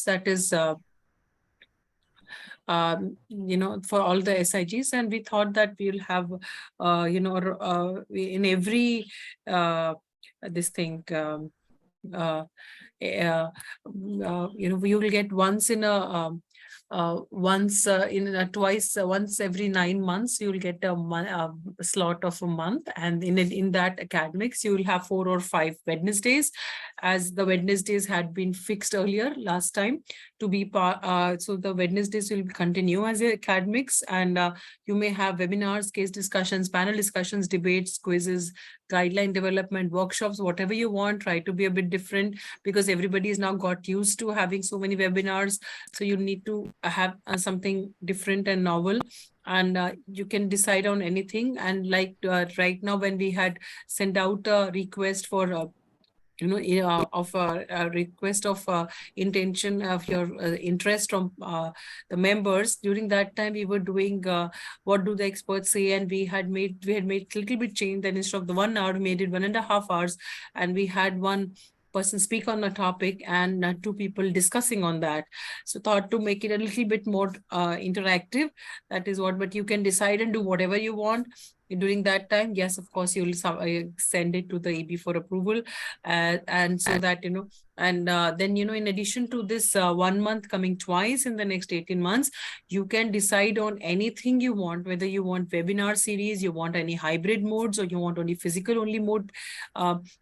that is for all the SIGs, and we thought that we'll have in every this thing uh, you will get once in a once every 9 months you will get a slot of a month, and in that academics you will have 4 or 5 Wednesdays, as the Wednesdays had been fixed earlier last time to be so the Wednesdays will continue as academics, and you may have webinars, case discussions, panel discussions, debates, quizzes, guideline development, workshops, whatever you want. Try to be a bit different, because everybody is now got used to having so many webinars. So you need to have something different and novel, and you can decide on anything. And like right now, when we had sent out a request for of a request of intention of your interest from the members, during that time we were doing what do the experts say, and we had made a little bit change. Then instead of the 1 hour, we made it 1.5 hours, and we had one person speak on the topic and 2 people discussing on that. So thought to make it a little bit more interactive. That is what, but you can decide and do whatever you want during that time. Yes, of course, you will send it to the EB for approval, and so that and then in addition to this 1 month coming twice in the next 18 months, you can decide on anything you want, whether you want webinar series, you want any hybrid modes, or you want only physical only mode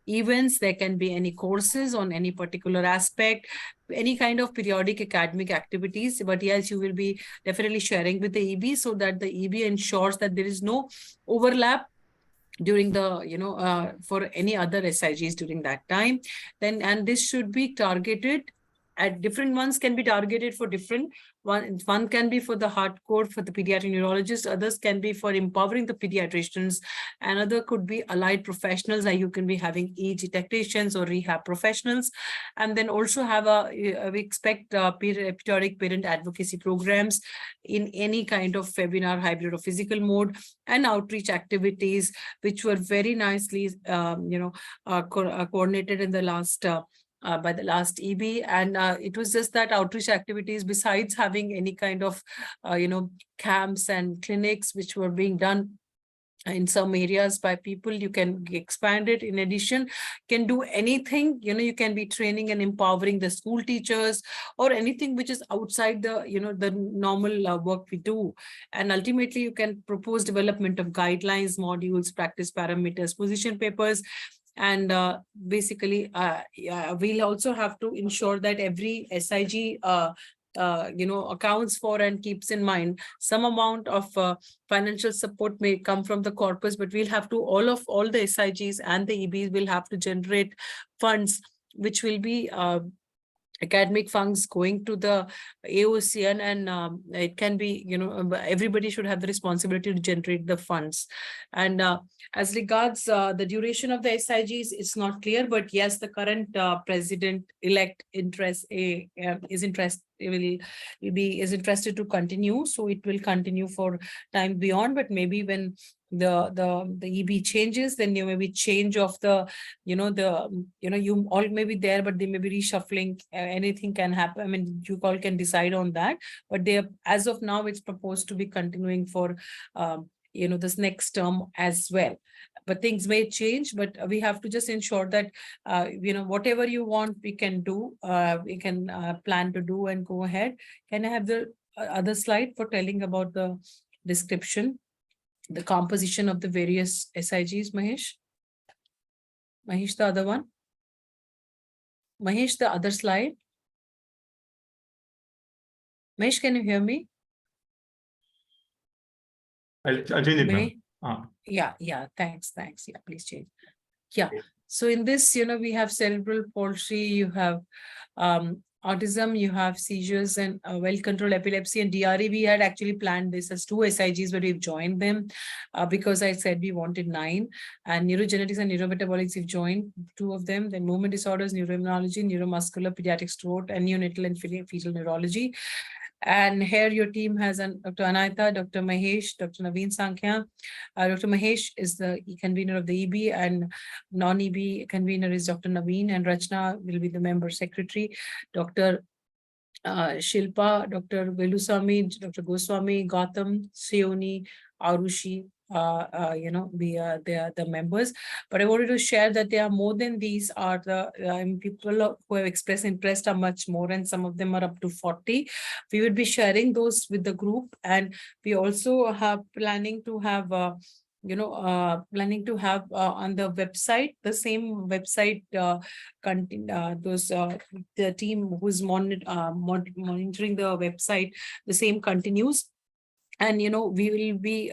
events. There can be any courses on any particular aspect, any kind of periodic academic activities. But yes, you will be definitely sharing with the EB, so that the EB ensures that there is no overlap during the for any other SIGs during that time. Then, and this should be targeted at different ones, can be targeted for different one can be for the hardcore for the pediatric neurologist, others can be for empowering the pediatricians, another could be allied professionals, like you can be having EG technicians or rehab professionals. And then also have we expect periodic parent advocacy programs in any kind of webinar, hybrid or physical mode, and outreach activities, which were very nicely coordinated in the last by the last EB. And it was just that outreach activities, besides having any kind of camps and clinics which were being done in some areas by people, you can expand it. In addition, can do anything, you can be training and empowering the school teachers, or anything which is outside the the normal work we do. And ultimately you can propose development of guidelines, modules, practice parameters, position papers. And basically we'll also have to ensure that every SIG accounts for and keeps in mind some amount of financial support may come from the corpus, but we'll have to all the SIGs and the EBs will have to generate funds, which will be academic funds going to the AOCN, and it can be, everybody should have the responsibility to generate the funds. And as regards the duration of the SIGs, it's not clear, but yes, the current president-elect is interested to continue, so it will continue for time beyond. But maybe when the EB changes, then there may be change of the you all may be there, but they may be reshuffling. Anything can happen. I mean, you all can decide on that, but they, as of now, it's proposed to be continuing for this next term as well. But things may change, but we have to just ensure that whatever you want, we can do. We can plan to do and go ahead. Can I have the other slide for telling about the description, the composition of the various SIGs, Mahesh? Mahesh, the other one. Mahesh, the other slide. Mahesh, can you hear me? I'll change it, ma'am. Yeah, thanks. Yeah, please change. Yeah. So in this, we have cerebral palsy, you have autism, you have seizures, and well-controlled epilepsy, and DRE. We had actually planned this as 2 SIGs, but we've joined them because I said we wanted 9. And neurogenetics and neurometabolics, we've joined 2 of them. Then movement disorders, neuroimmunology, neuromuscular, pediatric stroke, and neonatal and fetal neurology. And here your team has Dr. Anayata, Dr. Mahesh, Dr. Naveen Sankhya. Dr. Mahesh is the convener of the EB, and non-EB convener is Dr. Naveen, and Rachna will be the member secretary. Dr. Shilpa, Dr. Velusamy, Dr. Goswami, Gautam, Sioni, Arushi, they are the members. But I wanted to share that there are more than these are the people who have expressed interest are much more, and some of them are up to 40. We would be sharing those with the group, and we also have planning to have on the website, the same website, the team who's monitoring the website, the same continues. And we will be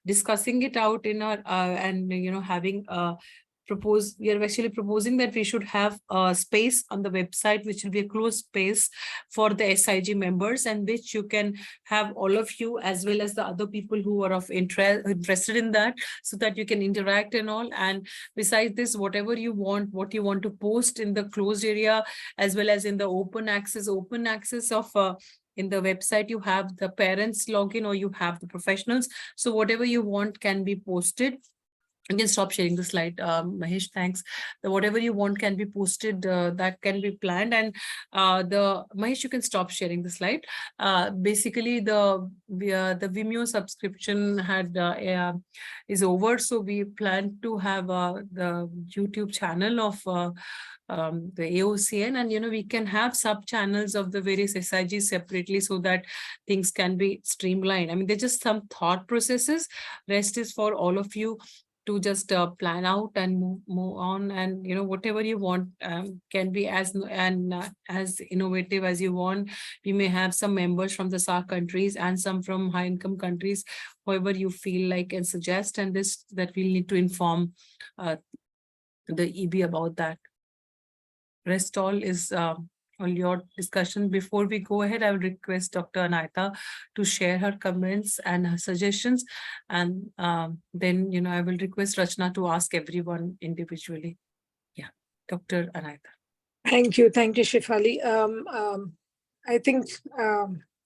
discussing it out in our and having we are actually proposing that we should have a space on the website which will be a closed space for the SIG members, and which you can have all of you as well as the other people who are of interested in that, so that you can interact and all. And besides this, whatever you want, what you want to post in the closed area as well as in the open access of in the website, you have the parents login or you have the professionals. So whatever you want can be posted. You can stop sharing the slide, Mahesh, thanks. Whatever you want can be posted, that can be planned. And Mahesh, you can stop sharing the slide. Basically, the Vimeo subscription is over, so we plan to have the YouTube channel of the AOCN, and we can have sub channels of the various SIGs separately, so that things can be streamlined. I mean, they're just some thought processes. Rest is for all of you to just plan out and move on, and whatever you want can be as innovative as you want. We may have some members from the SAARC countries and some from high income countries, however you feel like and suggest, and that we'll need to inform the EB about that. Rest all is all your discussion. Before we go ahead, I will request Dr. Anahita to share her comments and her suggestions. And then, I will request Rachna to ask everyone individually. Yeah, Dr. Anahita. Thank you, Shefali. I think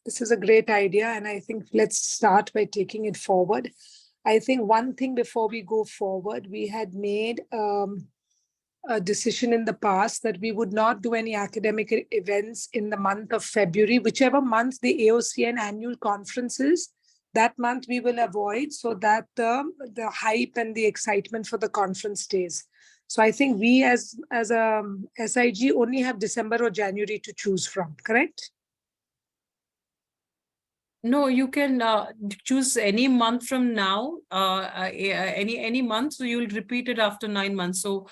this is a great idea, and I think let's start by taking it forward. I think one thing before we go forward, we had made a decision in the past that we would not do any academic events in the month of February, whichever month the AOCN annual conference is, that month we will avoid, so that the hype and the excitement for the conference stays. So I think we as a SIG only have December or January to choose from, correct? No, you can choose any month from now, any month. So you'll repeat it after 9 months. So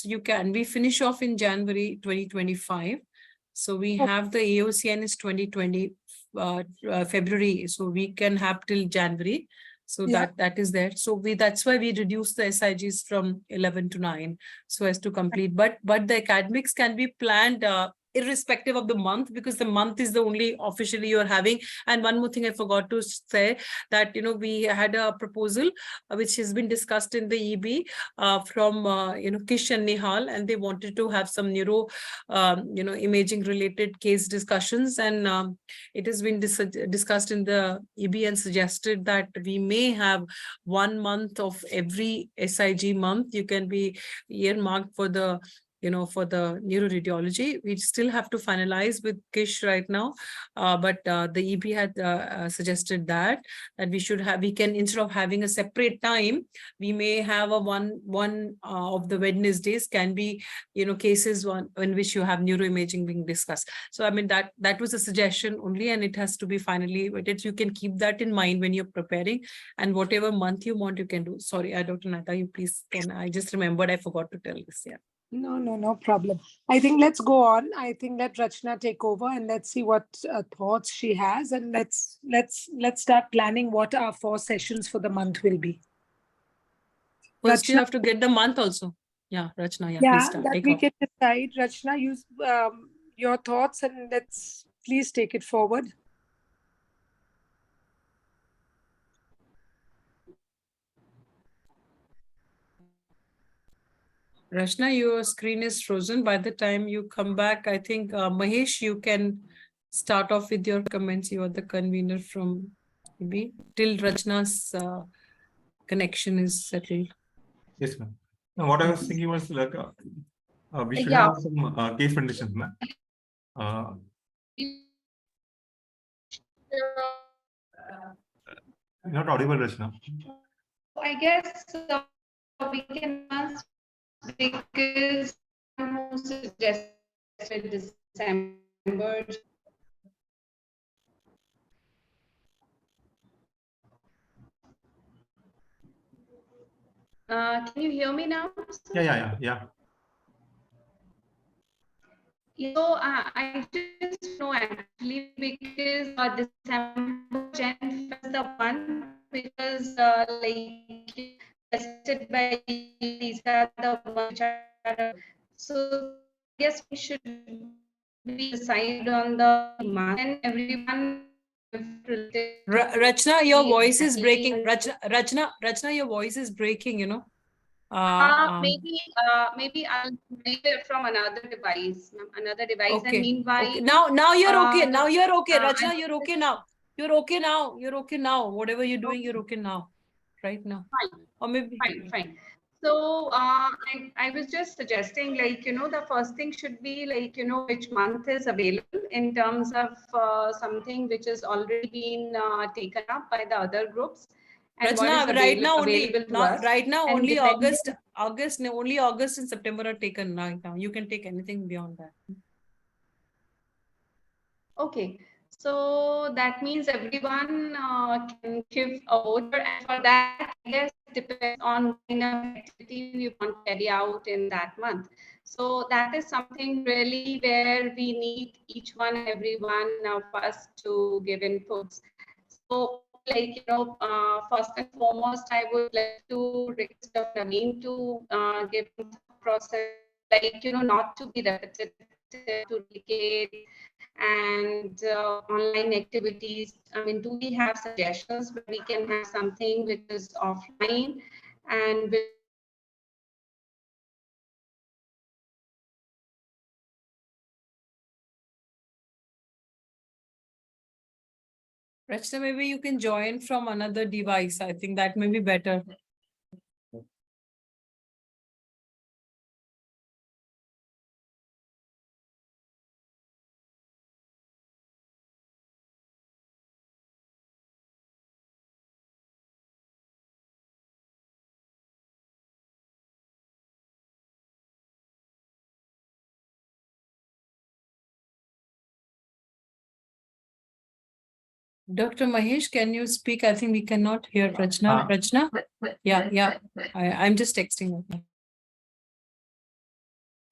you can. We finish off in January 2025. So we have the AOCN is 2020 February. So we can have till January. So that is there. So that's why we reduce the SIGs from 11 to 9, so as to complete. But the academics can be planned irrespective of the month, because the month is the only officially you're having. And one more thing I forgot to say, that we had a proposal which has been discussed in the EB from Kish and Nihal, and they wanted to have some neuro imaging related case discussions, and it has been discussed in the EB and suggested that we may have 1 month of every SIG month. You can be earmarked for the for the neuroradiology. We still have to finalize with Kish right now, but the EP had suggested that we can, instead of having a separate time, we may have a one of the Wednesdays can be cases in which you have neuroimaging being discussed. So I mean that was a suggestion only, and it has to be finally vetted. You can keep that in mind when you're preparing, and whatever month you want, you can do. Sorry, Dr. Nata, you please can. I just remembered I forgot to tell this. Yeah. No problem. I think let's go on. I think let Rachna take over, and let's see what thoughts she has, and let's start planning what our 4 sessions for the month will be. First, you have to get the month also. Yeah, Rachna. Yeah, that we can decide. Rachna, use your thoughts, and let's please take it forward. Rachna, your screen is frozen. By the time you come back, I think, Mahesh, you can start off with your comments. You are the convener from EB till Rachna's connection is settled. Yes, ma'am. Now, what I was thinking was like we should have some case conditions, ma'am. Not audible, Rachna. I guess we can ask because who suggested December. Can you hear me now? Yeah. So I just know actually because December Jan was the one because like suggested by these are the ones which are so yes we should be decide on the month and everyone Rachna, your voice is breaking. Rachna, your voice is breaking, you know. Maybe I'll make it from another device, Okay. and meanwhile Okay. Now you're okay. Now you're okay. I- Rachna, you're okay now. You're okay now. You're okay now. Whatever you're doing, you're okay now. Right now. Fine. Or maybe Fine. So I was just suggesting, like, the first thing should be like, which month is available in terms of something which has already been taken up by the other groups. And what is Rachna, right now only available to us. right now And only depending- only August and September are taken right now. You can take anything beyond that. Okay, so that means everyone can give a vote, and for that, I guess it depends on what kind of activity we want to carry out in that month. So that is something really where we need each one and every one of us to give inputs. So, like, first and foremost, I would like to request Dr. Naveen to give some process, like, not to be repetitive, to replicate and online activities. I mean, do we have suggestions where we can have something which is offline and which Rachna, maybe you can join from another device. I think that may be better. Dr. Mahesh, can you speak? I think we cannot hear Rachna. Rachna? Yeah. I'm just texting.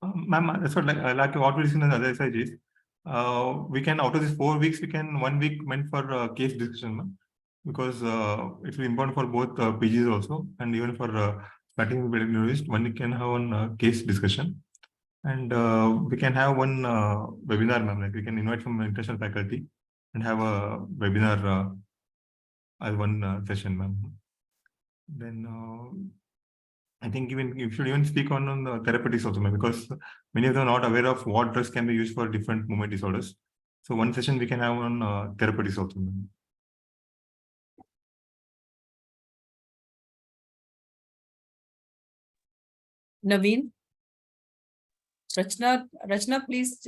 Ma'am, that's what like what we seen in the other SIGs. We can out of these 4 weeks, we can 1 week meant for case discussion, ma'am, because it will important for both PGs also and even for starting with one we can have one case discussion, and we can have one webinar, ma'am. Like we can invite some international faculty and have a webinar as one session, ma'am. Then I think even you should even speak on the therapeutics also, ma'am, because many of them are not aware of what drugs can be used for different movement disorders. So one session we can have on therapeutics also, ma'am. Naveen? Rachna, please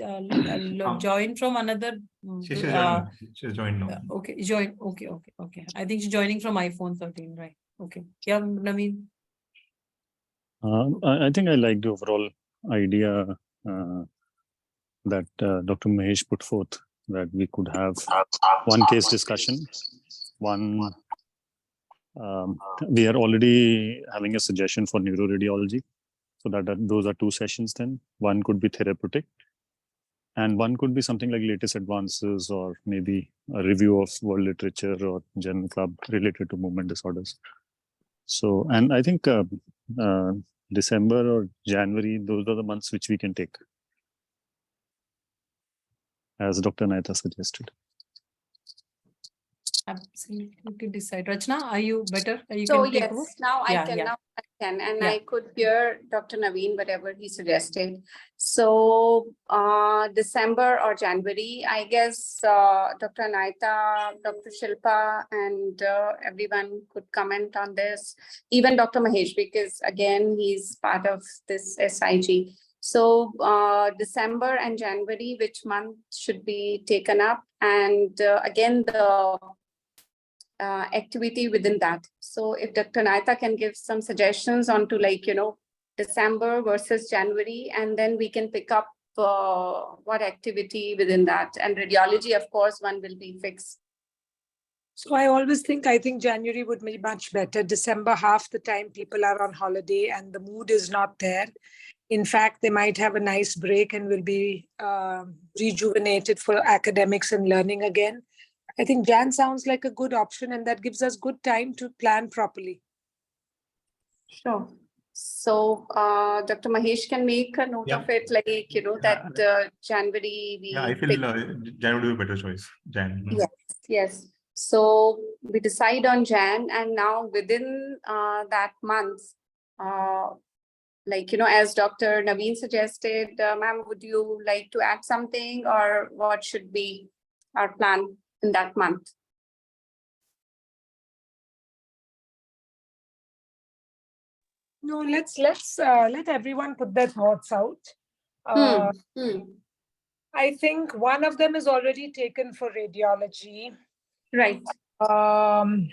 join from another. She's joined now. Okay, join. Okay. I think she's joining from iPhone 13, right? Okay. Yeah, Naveen. I think I like the overall idea that Dr. Mahesh put forth, that we could have one case discussion, one. We are already having a suggestion for neuroradiology, so those are 2 sessions. Then one could be therapeutic, and one could be something like latest advances, or maybe a review of world literature or journal club related to movement disorders. So, and I think December or January, those are the months which we can take, as Dr. Naita suggested. Absolutely, you can decide. Rachna, are you better? You So can take over? yes, now I Yeah, can, yeah. now I can, and Yeah. I could hear Dr. Naveen, whatever he suggested. So December or January, I guess Dr. Naita, Dr. Shilpa, and everyone could comment on this. Even Dr. Mahesh, because again, he's part of this SIG. So December and January, which month should be taken up? And again, the activity within that. So if Dr. Naita can give some suggestions on to like, December versus January, and then we can pick up what activity within that. And radiology, of course, one will be fixed. So I think January would be much better. December, half the time people are on holiday and the mood is not there. In fact, they might have a nice break and will be rejuvenated for academics and learning again. I think Jan sounds like a good option, and that gives us good time to plan properly. Sure. So Dr. Mahesh can make a note of it, like, that January we I feel Jan would be a better choice. Jan. Yes, yes. So we decide on Jan, and now within that month, as Dr. Naveen suggested, ma'am, would you like to add something, or what should be our plan in that month? No, let's let everyone put their thoughts out. I think one of them is already taken for radiology. Right. I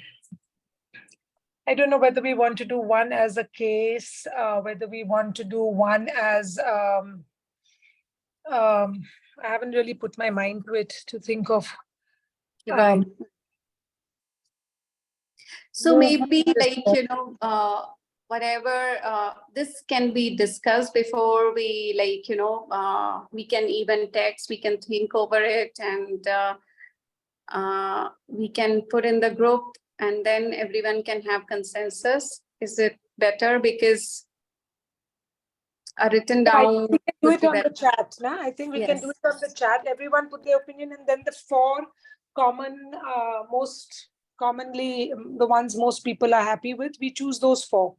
don't know whether we want to do one as a case, whether we want to do one as, I haven't really put my mind to it to think of. Right. So maybe whatever, this can be discussed before we we can even text, we can think over it, and we can put in the group, and then everyone can have consensus. Is it better? Because written down. We can do it on the chat. I think we can do it on the chat. Everyone put their opinion, and then the 4 common, most commonly the ones most people are happy with, we choose those 4.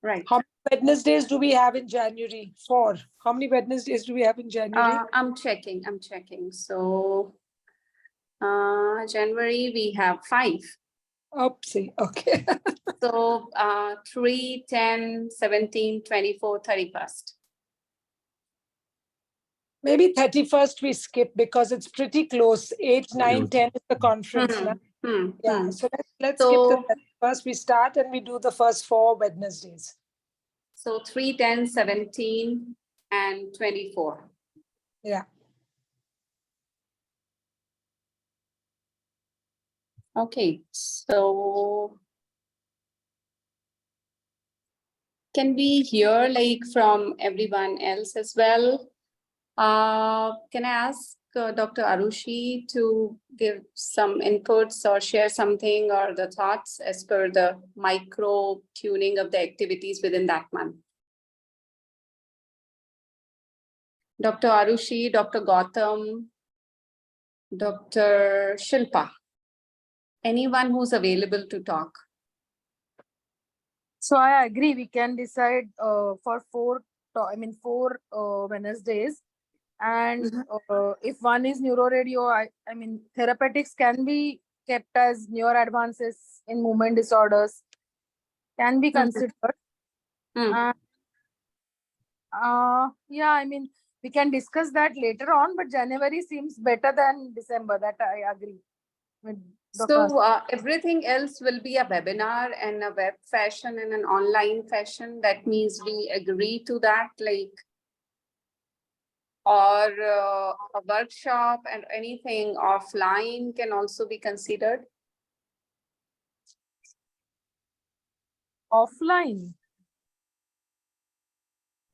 Right. How many Wednesdays do we have in January? 4. How many Wednesdays do we have in January? I'm checking. So January we have 5. Oopsie. Okay. So 3, 10, 17, 24, 31st. Maybe 31st we skip because it's pretty close. 8, 9, 10 is the conference. So let's skip the 31st. We start and we do the first 4 Wednesdays. So 3, 10, 17, and 24. Yeah. Okay, so can we hear from everyone else as well? Can I ask Dr. Arushi to give some inputs or share something or the thoughts as per the micro tuning of the activities within that month? Dr. Arushi, Dr. Gautam, Dr. Shilpa, anyone who's available to talk. So I agree, we can decide for 4 Wednesdays. And if one is neurораdio, I mean, therapeutics can be kept as neuro advances in movement disorders, can be considered. Yeah, I mean, we can discuss that later on, but January seems better than December. That I agree with Dr. So everything else will be a webinar and a web fashion and an online fashion. That means we agree to that, or a workshop and anything offline can also be considered. Offline.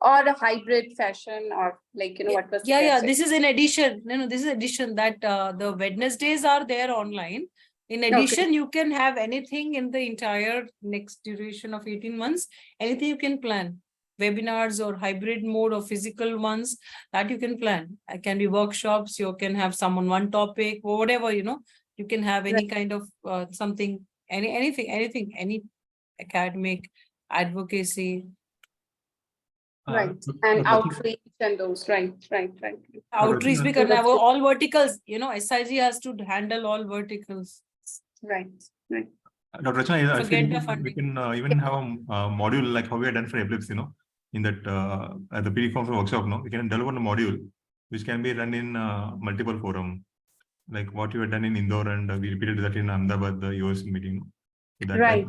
Or a hybrid fashion, or what was This is in addition. No, this is addition that the Wednesdays are there online. In addition, you can have anything in the entire next duration of 18 months, anything you can plan. Webinars or hybrid mode or physical ones that you can plan. It can be workshops, you can have some on one topic or whatever, you can have any kind of something, anything, any academic advocacy. Right, and outreach and those, right. Outreach, because now all verticals, SIG has to handle all verticals. Right. Dr. Rachana, I feel we can even have a module like how we are done for epilepsy, in that at the PD conference workshop, no, we can develop a module which can be run in multiple forum, like what you have done in Indore, and we repeated that in Ahmedabad, the US meeting. So that Right,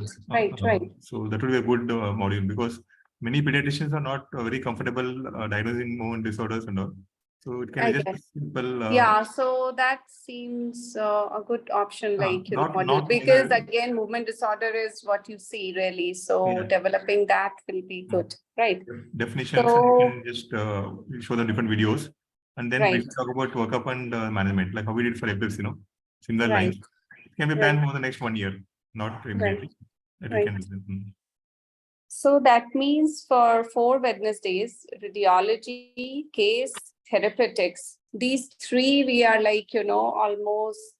right. So that would be a good module, because many pediatricians are not very comfortable diagnosing movement disorders and all. So it can I be just get. simple. Yeah, so that seems a good option, like not module, in because a- again, movement disorder is what you see really. So Yeah. developing that will be good, right? definitions, So- and you can just show them different videos, and then we Right. talk about workup and management, like how we did for epilepsy, similar Right. lines. It can be planned for the next 1 year, not immediately. That we Right. can do that. So that means for 4 Wednesdays, radiology, case, therapeutics, these 3 we are like, almost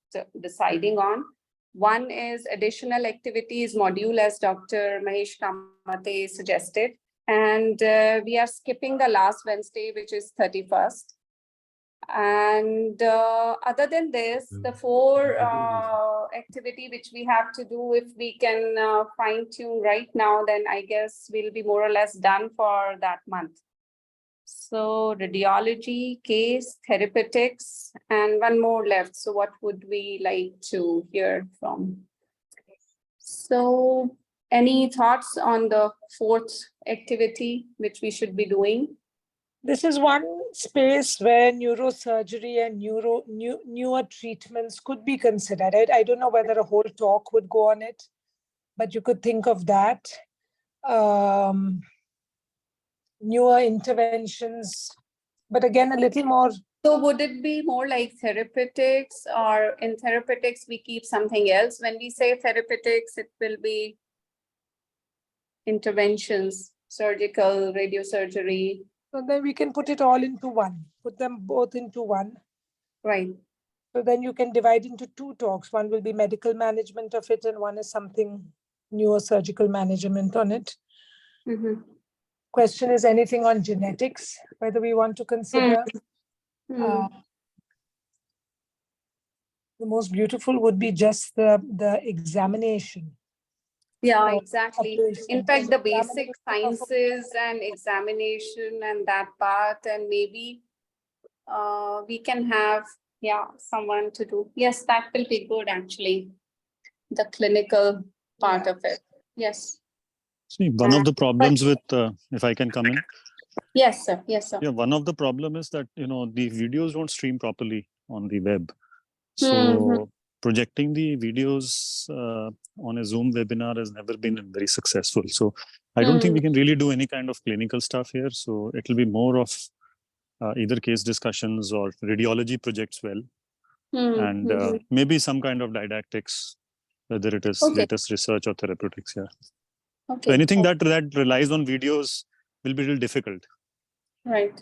deciding on. One is additional activities module, as Dr. Mahesh Kamate suggested. And we are skipping the last Wednesday, which is 31st. And other than this, the 4 activity which we have to do, if we can fine tune right now, then I guess we'll be more or less done for that month. So radiology, case, therapeutics, and 1 more left. So what would we like to hear from? So any thoughts on the 4th activity which we should be doing? This is one space where neurosurgery and newer treatments could be considered. I don't know whether a whole talk would go on it, but you could think of that. Newer interventions, but again, a little more. So would it be more like therapeutics, or in therapeutics, we keep something else? When we say therapeutics, it will be interventions, surgical, radiosurgery. So then we can put it all into one, put them both into one. Right. So then you can divide into 2 talks. One will be medical management of it, and one is something newer surgical management on it. Mm-hmm. Question is anything on genetics, whether we want to consider. The most beautiful would be just the examination. Yeah, So, exactly. In operation. fact, the Examination basic of- sciences and examination and that part, and maybe we can have, someone to do. Yes, that will be good, actually. The clinical part of it. Yes. See, one of the problems with, if I can come in. Yes, sir. Yes, sir. Yeah, one of the problem is that, the videos don't stream properly on the web. So projecting the videos on a Zoom webinar has never been very successful. So I don't think we can really do any kind of clinical stuff here. So it will be more of either case discussions or radiology projects and maybe some kind of didactics, whether it is latest research or therapeutics. Yeah. Okay. So anything that relies on videos will be real difficult. Right.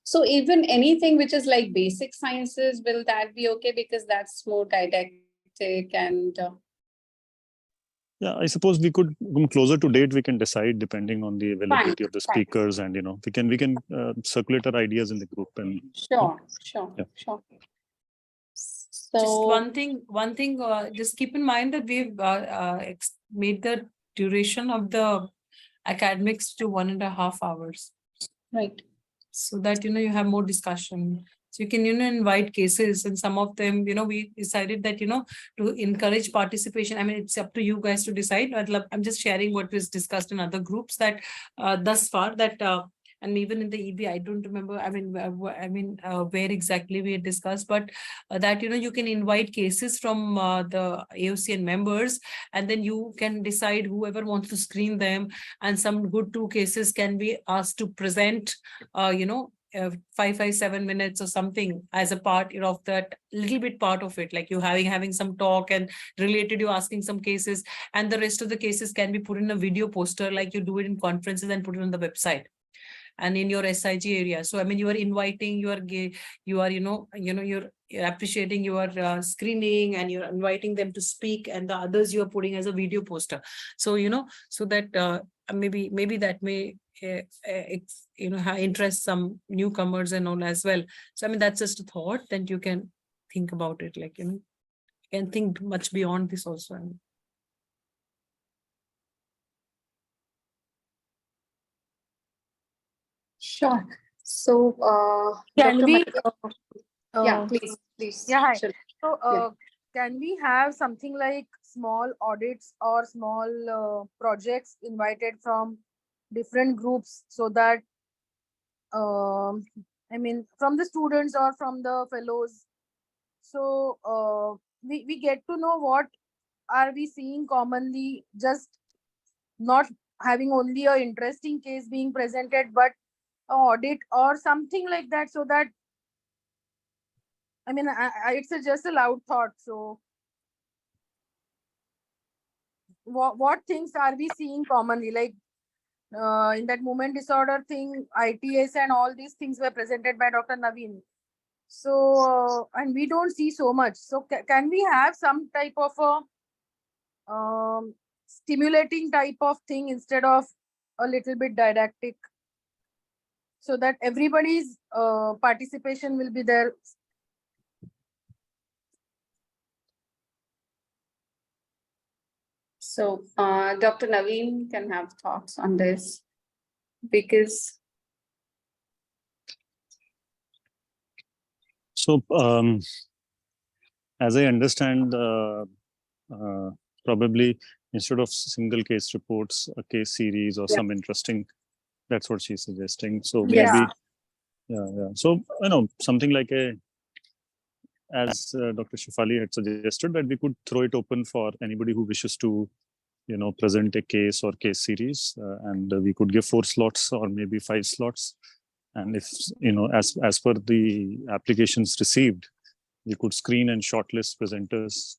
So even anything which is like basic sciences, will that be okay? Because that's more didactic and. Yeah, I suppose we could closer to date. We can decide depending on the availability of the speakers, and we can circulate our ideas in the group. And Sure. So Just one thing. Just keep in mind that we've made the duration of the academics to 1.5 hours. Right. So that, you have more discussion. So you can, invite cases, and some of them, we decided that, to encourage participation. I mean, it's up to you guys to decide. I'm just sharing what was discussed in other groups that thus far that, and even in the EB, I don't remember, where exactly we had discussed, but that, you can invite cases from the AOCN members, and then you can decide whoever wants to screen them, and some good 2 cases can be asked to present, 5-7 minutes or something as a part of that little bit part of it, like you having some talk and related, you asking some cases, and the rest of the cases can be put in a video poster, like you do it in conferences and put it on the website and in your SIG area. So, you are inviting, you're appreciating your screening, and you're inviting them to speak, and the others you are putting as a video poster. So, so that maybe that may, interest some newcomers and all as well. So, that's just a thought that you can think about it, like, you can think much beyond this also. Sure. So, Can Dr. we? Yeah, Uh, please. yeah, hi. Sure. So, Yeah. can we have something like small audits or small projects invited from different groups so that, I mean, from the students or from the fellows? So, we get to know what are we seeing commonly, just not having only a interesting case being presented, but a audit or something like that, so that, I mean, it's just a loud thought. So, what things are we seeing commonly? Like in that movement disorder thing, ITS and all these things were presented by Dr. Naveen. So, and we don't see so much. So, can we have some type of a stimulating type of thing instead of a little bit didactic, so that everybody's participation will be there? So, Dr. Naveen can have thoughts on this because So, as I understand, probably instead of single case reports, a case series or some interesting, that's what she's suggesting. So Yes. maybe, yeah. So, something like as Dr. Shefali had suggested, that we could throw it open for anybody who wishes to, present a case or case series, and we could give 4 slots or maybe 5 slots. And if, as per the applications received, we could screen and shortlist presenters.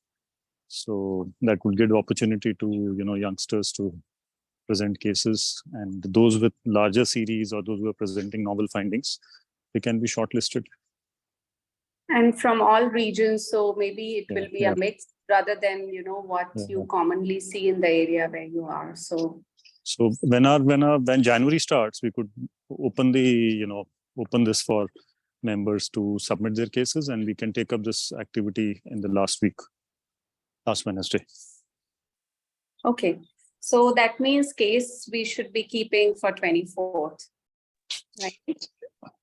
So that would give opportunity to, youngsters to present cases, and those with larger series or those who are presenting novel findings, they can be shortlisted. and from all regions, so maybe it will be Yeah. a mix rather than what you commonly see in the area where you are. So when January starts, we could open open this for members to submit their cases, and we can take up this activity in the last Wednesday. okay, so that means case we should be keeping for 24th, right?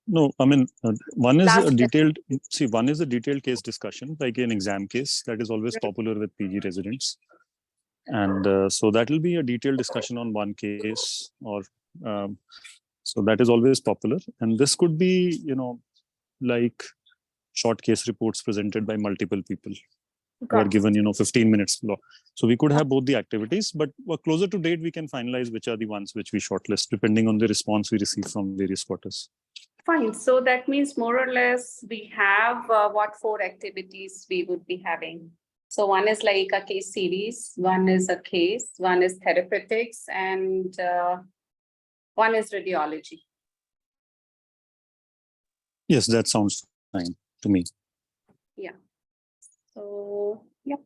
No, I mean, one is Last a detailed case discussion, like an exam case that is always popular with PG residents. And so that will be a detailed discussion on one case, or so that is always popular. And this could be, like short case reports presented by multiple people who are given, 15 minutes. So we could have both the activities, but closer to date, we can finalize which are the ones which we shortlist, depending on the response we receive from various quarters. Fine. So that means more or less we have what 4 activities we would be having. So one is like a case series, one is a case, one is therapeutics, and one is radiology. Yes, that sounds fine to me. Yeah. So, yeah.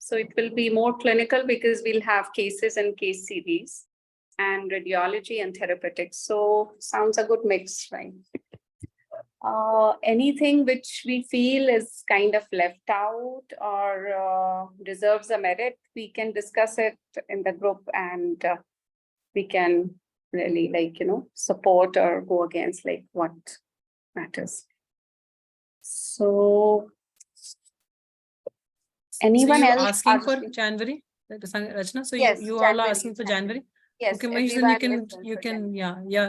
So it will be more clinical because we'll have cases and case series and radiology and therapeutics. So sounds a good mix, right? Anything which we feel is kind of left out or deserves a merit, we can discuss it in the group, and we can really support or go against what matters. So anyone so else asking for January, Rachna? So yes, you all are asking for January? Yes. Okay, Mahesh, then you can,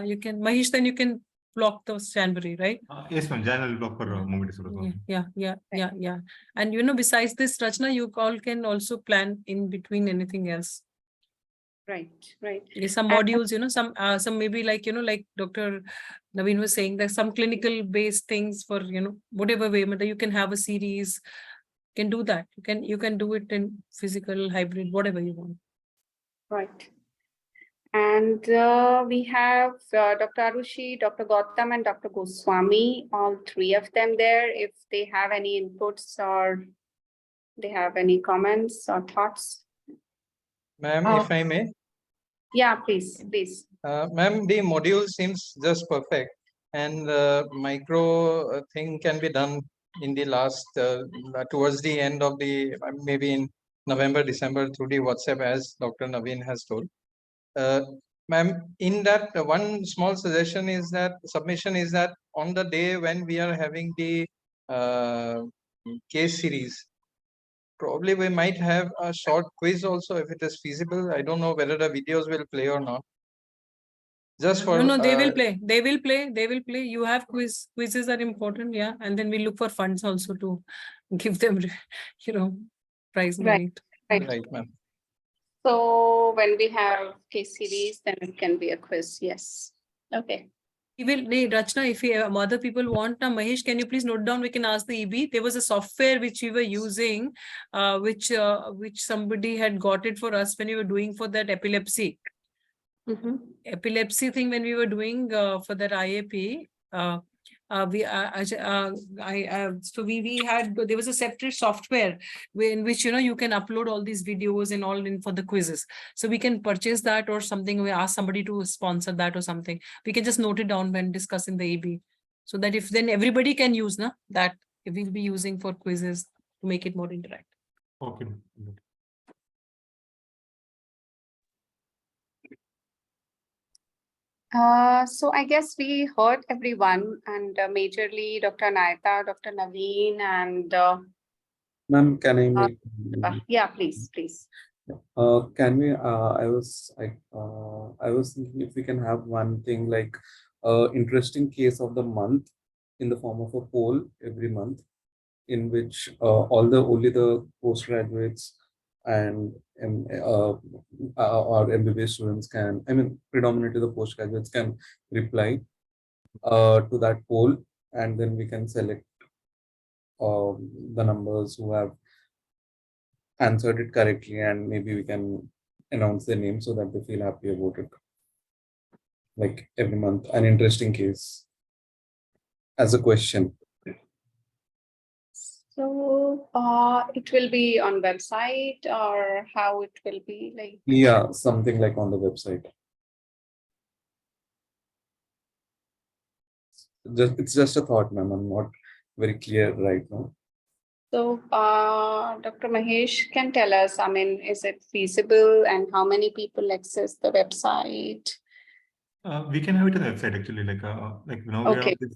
you can, Mahesh, then you can block those January, right? Yes, ma'am. January block for movement disorder. Yeah. And besides this, Rachna, you all can also plan in between anything else. Right. Some modules, some maybe like Dr. Naveen was saying, that some clinical based things for, whatever way, you can have a series, can do that. You can do it in physical, hybrid, whatever you want. Right. And we have Dr. Arushi, Dr. Gautam, and Dr. Goswami, all 3 of them there. If they have any inputs or they have any comments or thoughts. Ma'am, if I may. Yeah, please. Ma'am, the module seems just perfect, and the micro thing can be done in the last, towards the end of the, maybe in November, December, through the WhatsApp, as Dr. Naveen has told. Ma'am, in that one small suggestion is that submission is that on the day when we are having the case series, probably we might have a short quiz also if it is feasible. I don't know whether the videos will play or not. Just for No, they will play. They will play. They will play. You have quizzes are important, yeah. And then we look for funds also to give them, prize money. right, ma'am. So when we have case series, then it can be a quiz. Yes. Okay. We will, Rachna, if other people want, Mahesh, can you please note down? We can ask the EB. There was a software which we were using, which somebody had got it for us when we were doing for that epilepsy. Epilepsy thing when we were doing for that IAP. We had, there was a separate software in which you can upload all these videos and all in for the quizzes, so we can purchase that or something. We ask somebody to sponsor that or something. We can just note it down when discussing the EB, so that if then everybody can use that we'll be using for quizzes to make it more interactive. Okay. So I guess we heard everyone, and majorly Dr. Naita, Dr. Naveen, and Ma'am, can I make? yeah, please. Can we? I was thinking if we can have one thing like interesting case of the month in the form of a poll every month, in which only the postgraduates and or MBBS students can, I mean, predominantly the postgraduates can reply to that poll, and then we can select the numbers who have answered it correctly, and maybe we can announce their name so that they feel happy about it. Like every month, an interesting case as a question. So it will be on website, or how it will be like? Yeah, something like on the website. It's just a thought, ma'am. I'm not very clear right now. So Dr. Mahesh can tell us, I mean, is it feasible and how many people access the website? We can have it on the website actually, like we Okay. have this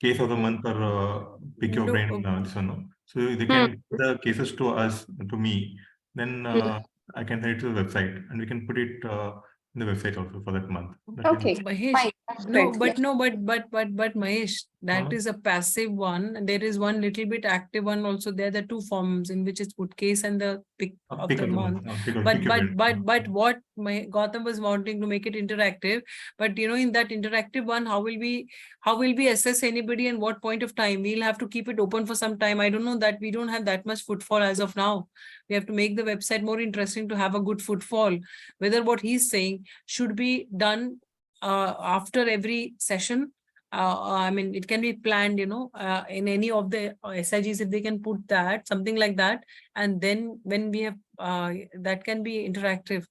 case of the month or pick your brain, this one. No? So they can give the cases to us, to me, then I can send it to the website, and we can put it in the website also for that month. Okay, Mahesh, fine. That's no, great. but Mahesh, that is a passive one. And there is one little bit active one also. There are the two forms in which it's put case and the pick of the month. But what my Gautam was wanting to make it interactive. But in that interactive one, how will we assess anybody and what point of time? We'll have to keep it open for some time. I don't know, that we don't have that much footfall as of now. We have to make the website more interesting to have a good footfall. Whether what he's saying should be done after every session. I mean, it can be planned, in any of the SIGs, if they can put that, something like that. And then when we have, that can be interactive.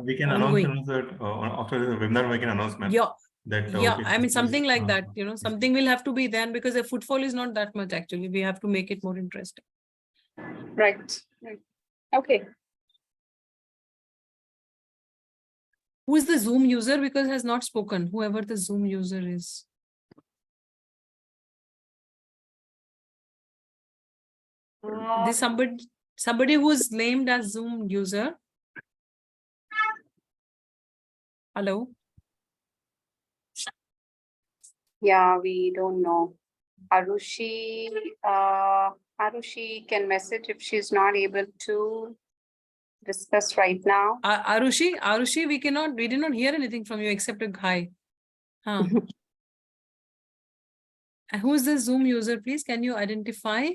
We can announce that after the webinar, we can announce, ma'am. Yeah. That, okay, I mean, something like that, something will have to be then, because the footfall is not that much actually. We have to make it more interesting. Right. Okay. Who is the Zoom user? Because has not spoken, whoever the Zoom user is. This somebody who's named as Zoom user. Hello. Yeah, we don't know. Arushi can message if she's not able to discuss right now. Arushi, we did not hear anything from you except a hi. And who is the Zoom user, please? Can you identify?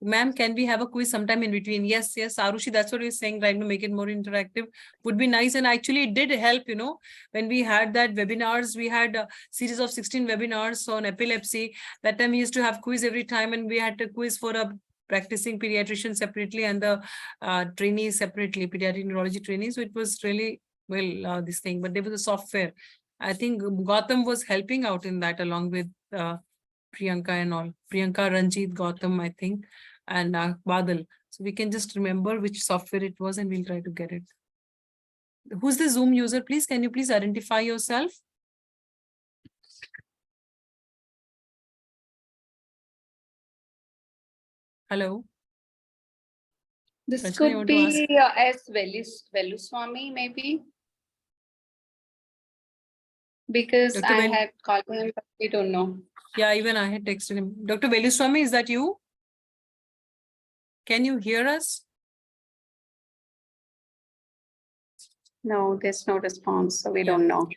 Ma'am, can we have a quiz sometime in between? Yes, Arushi, that's what we're saying, trying to make it more interactive would be nice. And actually it did help, when we had that webinars, we had a series of 16 webinars on epilepsy. That time we used to have quiz every time, and we had a quiz for a practicing pediatrician separately and the trainees separately, pediatric neurology trainees. So it was really, well, this thing, but there was a software. I think Gautam was helping out in that along with Priyanka and all. Priyanka, Ranjit, Gautam, I think, and Badal. So we can just remember which software it was and we'll try to get it. Who's the Zoom user, please? Can you please identify yourself? Hello. This Rachna, you could want to ask? be S. Veluswamy, maybe. Because Dr. I Vel- had called him, but we don't know. Yeah, even I had texted him. Dr. Veluswamy, is that you? Can you hear us? No, there's no response, so we Yeah. don't know.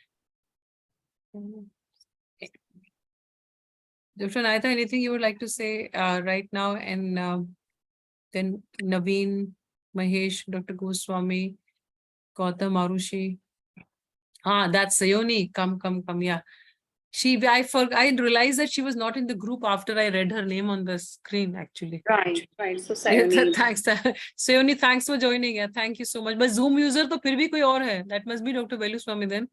Dr. Naita, anything you would like to say right now? And then Naveen, Mahesh, Dr. Goswami, Gautam, Arushi. That's Sayoni. Come. Yeah. I realized that she was not in the group after I read her name on the screen, actually. Right. So Yeah, Sayoni. thanks. Sayoni, thanks for joining. Yeah, thank you so much. But Zoom user तो फिर भी कोई और है. That must be Dr. Veluswamy then.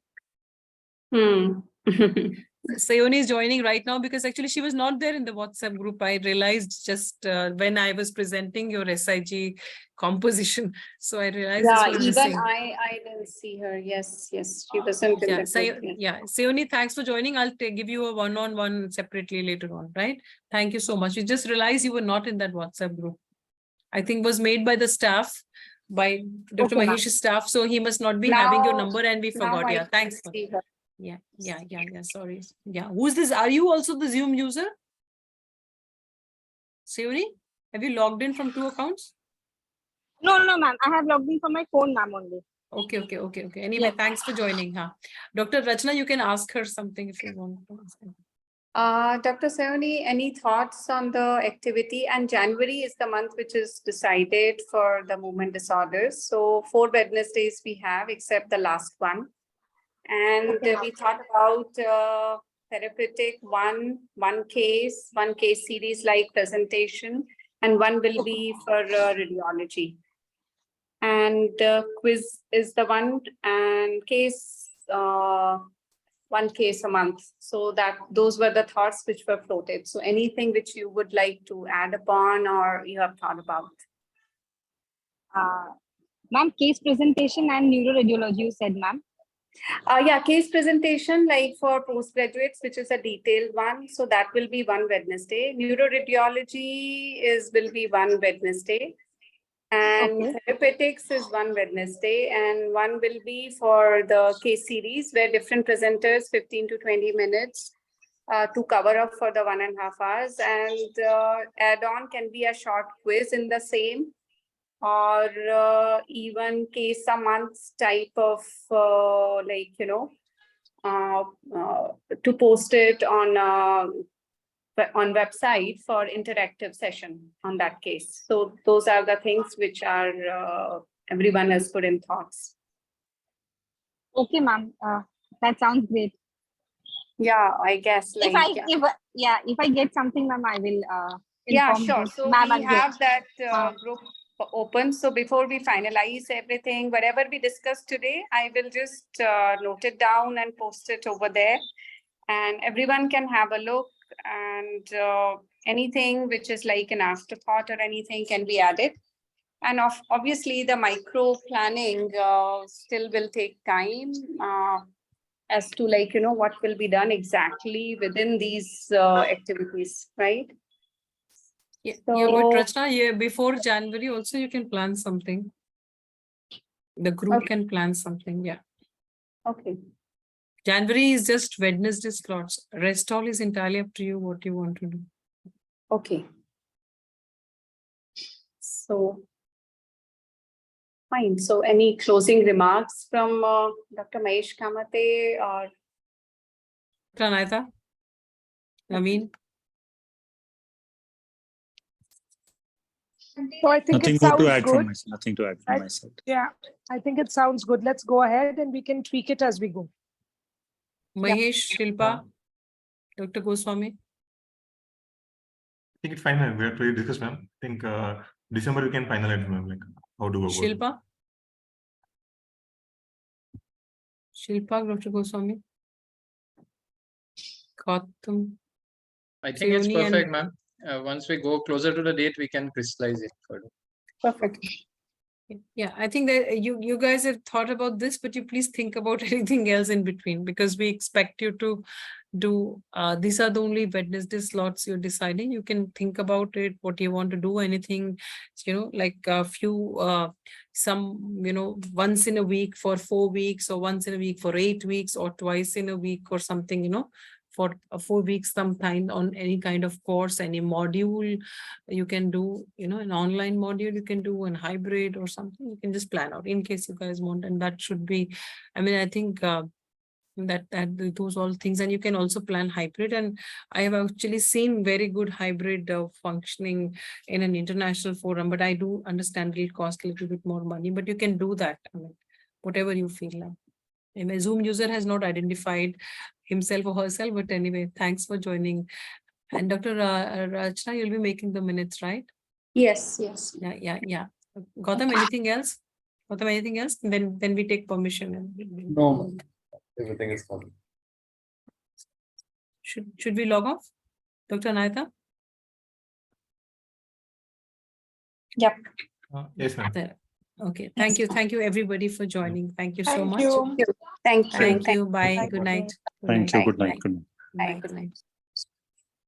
Sayoni is joining right now because actually she was not there in the WhatsApp group. I realized just when I was presenting your SIG composition. So I realized this was Even missing. I didn't see her. Yes, she wasn't in the group. Yeah, Sayoni, thanks for joining. I'll give you a one-on-one separately later on, right? Thank you so much. We just realized you were not in that WhatsApp group. I think was made by the staff, by Dr. Okay, ma'am. Mahesh's staff. So he must not be having your number and we Now forgot. I Yeah, can thanks. see her. Yeah. Sorry. Yeah. Who's this? Are you also the Zoom user? Sayoni, have you logged in from 2 accounts? No, ma'am. I have logged in from my phone, ma'am, only. Okay. Anyway, thanks for joining. Dr. Rachna, you can ask her something if you want. Dr. Sayoni, any thoughts on the activity? And January is the month which is decided for the movement disorders. So 4 Wednesdays we have, except the last one. And we thought about therapeutic one case series like presentation, and one will be for radiology. And quiz is the one, and case one case a month. So those were the thoughts which were floated. So anything which you would like to add upon or you have thought about? Ma'am, case presentation and neuroradiology, you said, ma'am. Yeah, case presentation like for postgraduates, which is a detailed one. So that will be one Wednesday. Neuroradiology will be one Wednesday. And therapeutics is one Wednesday, and one will be for the case series where different presenters, 15 to 20 minutes to cover up for the 1.5 hours. And add-on can be a short quiz in the same, or even case a month type of to post it on website for interactive session on that case. So those are the things which are everyone has put in thoughts. Okay, ma'am. That sounds great. Yeah, I guess. If I get something, ma'am, I will inform sure. this, So ma'am, we have that group open. So before we finalize everything, whatever we discussed today, I will just note it down and post it over there, and everyone can have a look. And anything which is like an afterthought or anything can be added. And obviously the micro planning still will take time as to what will be done exactly within these activities, right? Yeah, but Rachna, before January also you can plan something. The group can plan something, yeah. Okay. January is just Wednesday slots. Rest all is entirely up to you what you want to do. Okay. So, fine. So any closing remarks from Dr. Mahesh Kamathe or Pranayata? Naveen? So I think Nothing it more to sounds add good. from my side. Nothing to add from my side. Yeah, I think it sounds good. Let's go ahead and we can tweak it as we go. Mahesh, Shilpa, Dr. Goswami? I think it's fine, ma'am. We have to discuss, ma'am. I think December we can finalize, ma'am, like how to go about it. Shilpa? Shilpa, Dr. Goswami? Gautam? I think it's Sayoni and- perfect, ma'am. Once we go closer to the date, we can crystallize it further. perfect. Yeah, I think that you guys have thought about this, but you please think about anything else in between, because we expect you to do these are the only Wednesday slots you're deciding. You can think about it, what you want to do, anything, like a few some, once in a week for 4 weeks, or once in a week for 8 weeks, or twice in a week or something, for 4 weeks sometime on any kind of course, any module you can do, an online module you can do, an hybrid or something. You can just plan out in case you guys want, and that should be, I think that those all things. And you can also plan hybrid, and I have actually seen very good hybrid functioning in an international forum, but I do understand it cost a little bit more money, but you can do that. Whatever you feel like. And a Zoom user has not identified himself or herself, but anyway, thanks for joining. And Dr. Rachna, you'll be making the minutes, right? Yes, yes. Yeah. Gautam, anything else? Gautam, anything else? Then we take permission. And No, everything is fine. Should we log off, Dr. Anayata? Yep. Yes, ma'am. There. Okay. Thank you everybody for joining. Thank you so Thank much. you. Thank you. Thank you. Bye. Thank Good you. night. Thank you. Good night. Bye. Good night. Bye. Good night.